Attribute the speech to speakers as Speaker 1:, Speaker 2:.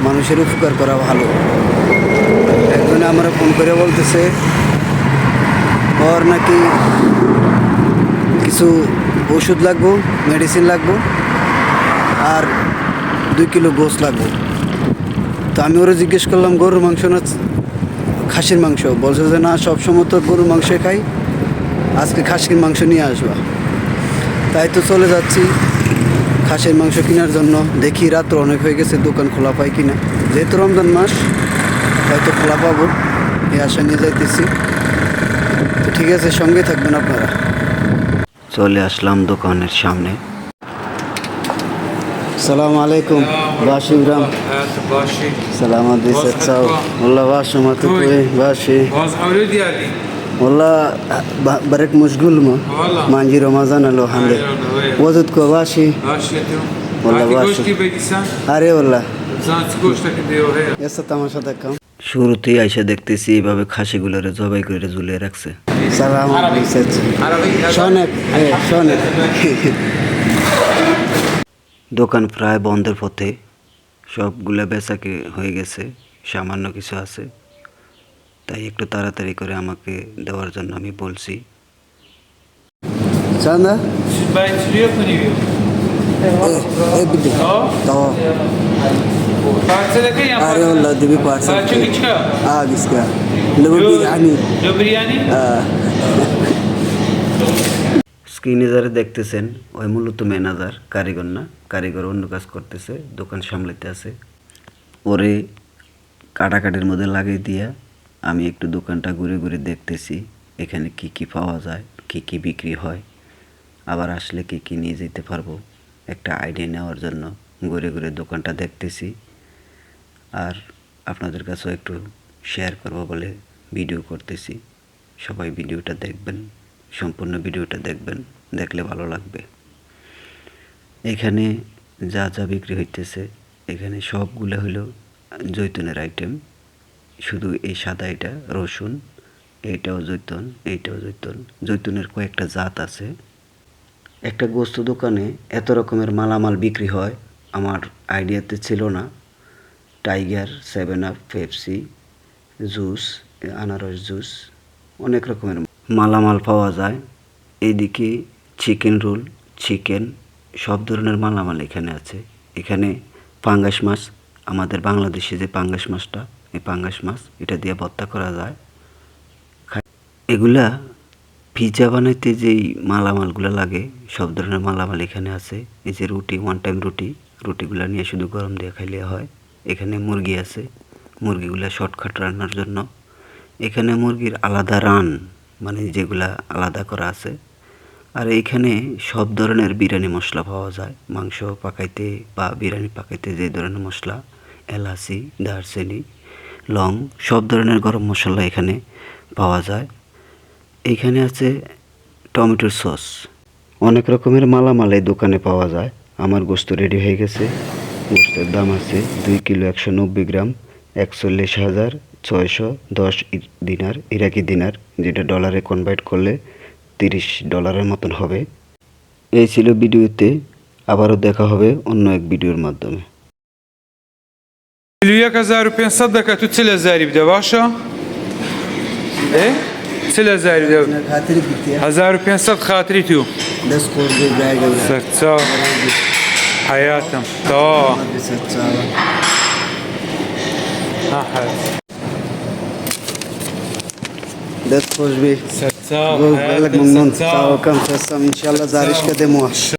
Speaker 1: মানুষের উপকার করা ভালো। একজনে আমরা ফোন করে বলতেছে ওর নাকি কিছু ওষুধ লাগবো, মেডিসিন লাগবো, আর 2 কিলো গোশ লাগবো। তো আমি ওরা জিজ্ঞেস করলাম গরুর মাংস না খাসির মাংস? বলছে যে না, সবসময় তো গরুর মাংসই খাই, আজকে খাসির মাংস নিয়ে আসবা। তাই তো চলে যাচ্ছি খাসির মাংস কেনার জন্য। দেখি রাত্র অনেক হয়ে গেছে, দোকান খোলা পাই কিনা। যেহেতু রমজান মাস, হয়তো খোলা পাবো, এই আশা নিয়ে যাইতেছি। তো ঠিক আছে, সঙ্গে থাকবেন আপনারা। চলে আসলাম দোকানের সামনে। সালাম আলাইকুম বাশি ইব্রাহিম।
Speaker 2: باشی
Speaker 1: سلامت دیست ساو والله باش شما تو کوی باشی
Speaker 2: باز حولی دیاری
Speaker 1: والله برک مشغول ما مانجی رمضان الو حمده وزد کو باشی
Speaker 2: باشی تو
Speaker 1: والله
Speaker 2: آتی
Speaker 1: باش
Speaker 2: گوشتی بگیسن
Speaker 1: আরে والله
Speaker 2: زانتی گوشتا که دیو ہے
Speaker 1: এসে তামাশা দেখাম। শুরুতেই আইসা দেখতেছি এইভাবে খাসিগুলোরে জবাই করে ঝুলিয়ে রাখছে। সালাম আলাইকুম শোনেক শোনেক। দোকান প্রায় বন্ধের পথে, সবগুলো বেচাকে হয়ে গেছে, সামান্য কিছু আছে। তাই একটু তাড়াতাড়ি করে আমাকে দেওয়ার জন্য আমি বলছি। চান্দা
Speaker 2: siz baytiliyor konuyuyor
Speaker 1: tamam.
Speaker 2: Parçadaki yapar
Speaker 1: আরে والله দিবি পারছে
Speaker 2: Parça küçük
Speaker 1: গিসকা লবি বিরিয়ানি
Speaker 2: Lo biryani
Speaker 1: স্ক্রিনে যারা দেখতেছেন ওই মূলত ম্যানেজার, কারিগর না। কারিগর অন্য কাজ করতেছে, দোকান সামলাতে আছে। ওরে কাটাকাটির মধ্যে লাগিয়ে দিয়া আমি একটু দোকানটা ঘুরে ঘুরে দেখতেছি এখানে কি কি পাওয়া যায়, কি কি বিক্রি হয়, আবার আসলে কি কি নিয়ে যেতে পারবো, একটা আইডিয়া নেওয়ার জন্য ঘুরে ঘুরে দোকানটা দেখতেছি। আর আপনাদের কাছেও একটু শেয়ার করব বলে ভিডিও করতেছি। সবাই ভিডিওটা দেখবেন, সম্পূর্ণ ভিডিওটা দেখবেন, দেখলে ভালো লাগবে। এখানে যা যা বিক্রি হইতেছে এখানে সবগুলো হলো জৈতুনের আইটেম। শুধু এই সাদা এটা রসুন, এইটাও জৈতুন, এইটাও জৈতুন। জৈতুনের কয়েকটা জাত আছে। একটা গোস্ত দোকানে এত রকমের মালামাল বিক্রি হয় আমার আইডিয়াতে ছিল না। টাইগার, 7 আপ, পেপসি, জুস, আনারস জুস, অনেক রকমের মালামাল পাওয়া যায়। এইদিকে চিকেন রোল, চিকেন, সব ধরনের মালামাল এখানে আছে। এখানে পাঙ্গাস মাছ, আমাদের বাংলাদেশে যে পাঙ্গাস মাছটা, এই পাঙ্গাস মাছ এটা দিয়ে ভর্তা করা যায়। এগুলা পিৎজা বানাইতে যেই মালামালগুলো লাগে সব ধরনের মালামাল এখানে আছে। এই যে রুটি, 1 টাইম রুটি, রুটিগুলো নিয়ে শুধু গরম দিয়ে খাইলে হয়। এখানে মুরগি আছে, মুরগিগুলো শর্টকাট রান্নার জন্য। এখানে মুরগির আলাদা রান, মানে যেগুলা আলাদা করা আছে। আর এইখানে সব ধরনের বিরিয়ানি মশলা পাওয়া যায়। মাংস পাকাইতে বা বিরিয়ানি পাকাইতে যে ধরনের মশলা, এলাচি, দারচিনি, লং, সব ধরনের গরম মশলা এখানে পাওয়া যায়। এইখানে আছে টমেটোর সস, অনেক রকমের মালামাল এই দোকানে পাওয়া যায়। আমার গোস্ত রেডি হয়ে গেছে। গোস্তের দাম আছে 2 কিলো 190 গ্রাম, 41,610 দিনার, ইরাকি দিনার, যেটা ডলারে কনভার্ট করলে $30 মতন হবে। এই ছিল ভিডিওতে, আবারও দেখা হবে অন্য এক ভিডিওর মাধ্যমে।
Speaker 2: 1,500 dakika tu çile zari bir de başa çile zari bir de 1,500 خاطري تو سرتسا حياتم تا ها حياتم
Speaker 1: دست خوش بی
Speaker 2: سرتسا
Speaker 1: بالك ممنون. ساو كم تسام ان شاء الله زارش كده موش